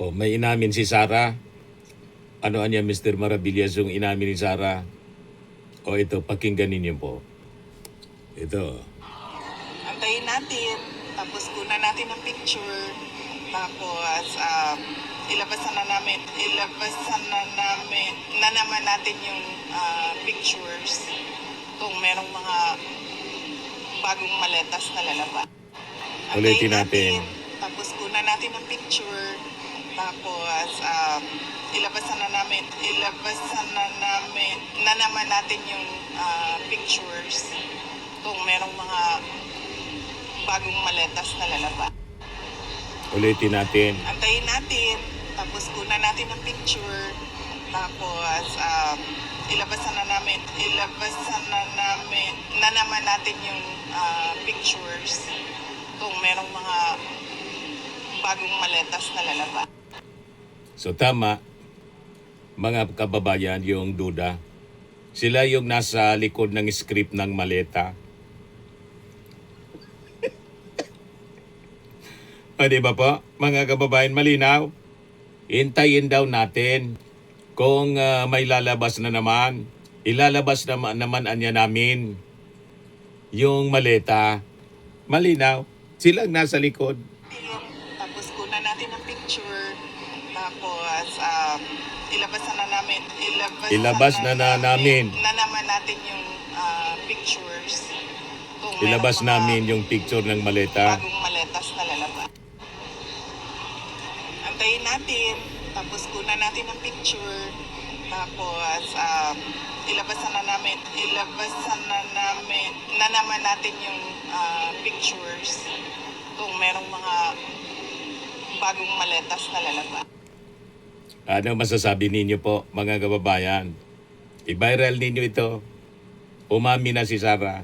O, may inamin si Sarah. Ano anya, Mr. Maravillas, yung inamin ni Sarah? O ito, pakinggan ninyo po. Ito. Antayin natin, tapos kunan natin ang picture, tapos ilabasan na naman natin yung pictures kung merong mga bagong maletas na lalabas. Ulitin natin. Tapos kunan natin ang picture, tapos ilabasan na naman natin yung pictures kung merong mga bagong maletas na lalabas. Ulitin natin. Antayin natin, tapos kunan natin ang picture, tapos ilabasan na naman natin yung pictures kung merong mga bagong maletas na lalabas. So tama, mga kababayan, yung duda. Sila yung nasa likod ng script ng maleta. O di ba po, mga kababayan, malinaw? Hintayin daw natin kung may lalabas na naman. Ilalabas naman anya namin yung maleta. Malinaw, silang nasa likod. Tapos kunan natin ang picture, tapos ilabas na naman natin yung pictures kung Ilabas merong mga namin yung picture ng maleta. bagong maletas na lalabas. Antayin natin, tapos kunan natin ang picture, tapos ilabasan na naman natin yung pictures kung merong mga bagong maletas na lalabas. Ano masasabi ninyo po, mga kababayan? I-viral ninyo ito. Umami na si Sarah.